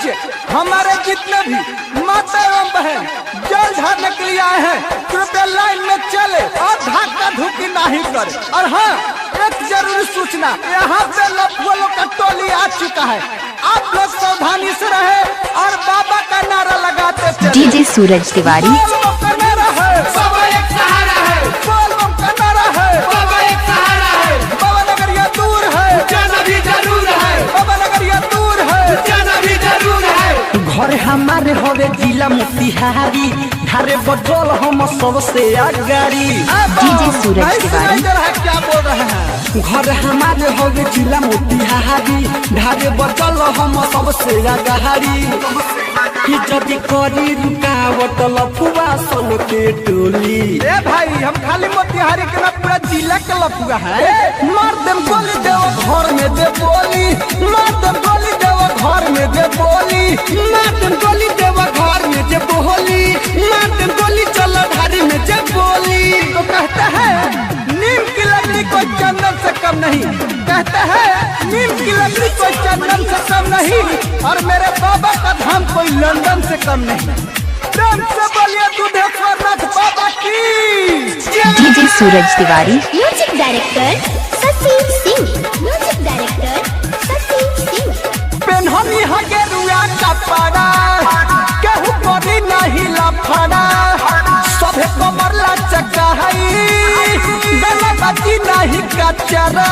बच्चे, हमारे जितने भी माता एवं बहन जल झाड़ने के लिए आए हैं, कृपया लाइन में चले और धक्का धुकी नहीं करे। और हाँ, एक जरूरी सूचना, यहाँ पे लफुओं का टोली आ चुका है, आप लोग सावधानी से रहे और बाबा का नारा लगाते चले। डीजे सूरज तिवारी। बाबा का नारा है, बाबा एक सहारा है, बाबा का नारा है, बाबा एक सहारा है, बाबा नगरिया दूर है, जाना भी जरूर है, बाबा नगरिया दूर है, जाना भी जरूर है। घर हमारे होवे जिला मोतिहारी, धारे बजल हम सबसे आगारी। डीजे सूरज तिवारी। क्या बोल रहे हैं? घर हमारे होवे जिला मोतिहारी, धारे बजल हम सबसे आगारी। कि जदि करी रुकावट लफुआ सन के टोली। ए भाई, हम खाली मोतिहारी के ना पूरा जिला के लफुआ है। मार देम गोली देव घर में दे बोली, मार देम गोली देव घर में दे बोली, मार देम गोली देव घर में जे बोली, मार देम गोली चल धारी में जे बोली। तो कहते हैं नीम की लकड़ी कोई चंदन से कम नहीं, कहते हैं नीम की लकड़ी कोई चंदन से कम नहीं, और मेरे बाबा का धाम कोई लंदन से कम नहीं। प्रेम से बोलिए दुधेश्वर नाथ बाबा की। DJ Suraj Tiwari. Music director Shashi Singh, music director Shashi Singh. पेन्हनी है गेरुआ कपड़ा, केहू करी नहीं लफड़ा, सभे कमर लचका है, गला बाजी नहीं कचरा।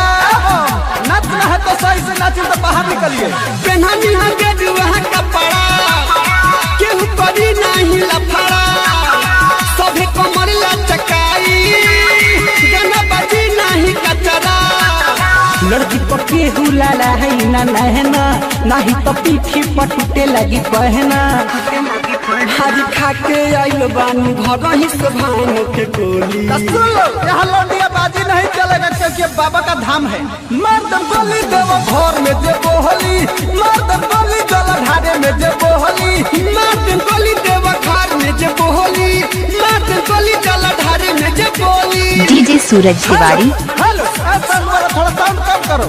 नाचना है तो सही से नाचिए, तो बाहर निकलिए। पेन्हनी है गेरुआ कपड़ा, केहू करी नहीं लफड़ा, सभे कमर लचकाई, गला बाजी नहीं कचरा। लड़की पर केहू लाला है ना नहना, नहीं तो पीठी पर टूटे लगी पहना। हारी खा के आइल बानी घर ही सभान के गोली। सुन लो, यहाँ लौंडिया बाजी नहीं चलेगा, क्योंकि बाबा का धाम है। मार दम गोली देव घर में जे बोली, मार दम गोली जल ढारे में जे बोली, मार दम गोली देव घर में जे बोली, मार दम गोली जल ढारे में जे बोली। डीजे सूरज तिवारी। हेलो, थोड़ा साउंड कम करो।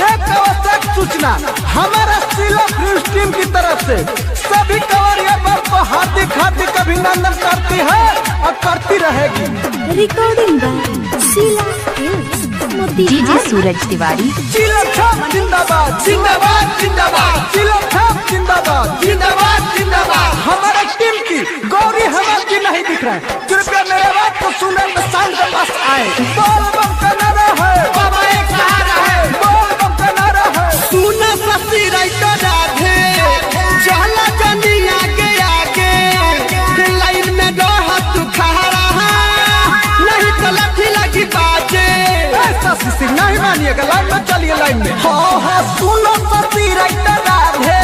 एक आवश्यक सूचना, हमारा सिला न्यूज टीम की तरफ से सभी कंवरिया को हार्दिक हार्दिक अभिनंदन करती है और करती रहेगी। Recording by Sheela films, Motihari. DJ Suraj Tiwari. चिलम छाप जिंदाबाद, जिंदाबाद जिंदाबाद, चिलम छाप जिंदाबाद, जिंदाबाद जिंदाबाद। हमारे टीम की गौरी हेमंत जी नहीं दिख रहे, कृपया मेरे बात को सुनने में शाम के पास आए। बोल बम का नारा है, बाबा एक सहारा है, बोल बम का नारा है। सुना ससी राइटर राधे, चला जनी आगे आगे, लाइन में रह तू खड़ा, नहीं तो लाठी लगी बाजे। ऐसा सिंह नहीं मानिएगा, लाइन में चलिए, लाइन में। हाँ हाँ सुनो ससी राइटर राधे,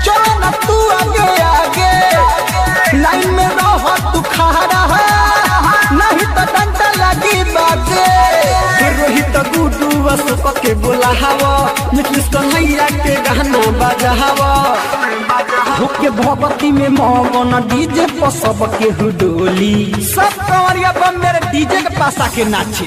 चलो ना तू आगे आगे, लाइन में रह तू खड़ा, नहीं तो डंडा लगी बाजे। रोहित गुडू अशोक के बोलावा, नीतीश कन्हैया के गाना बजावा। होके भगवती में मगन डीजे पर सब के हुडोली। सब कंवरिया बम मेरे डीजे के पास आके नाचे।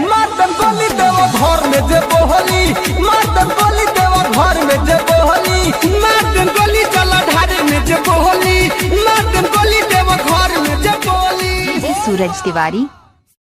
मार दम गोली देव घर में जे बोली, मार दम गोली देव घर में जे बोली, मार दम गोली चला ढारे में जे बोली, मार दम गोली देव घर में जे बोली। सूरज तिवारी।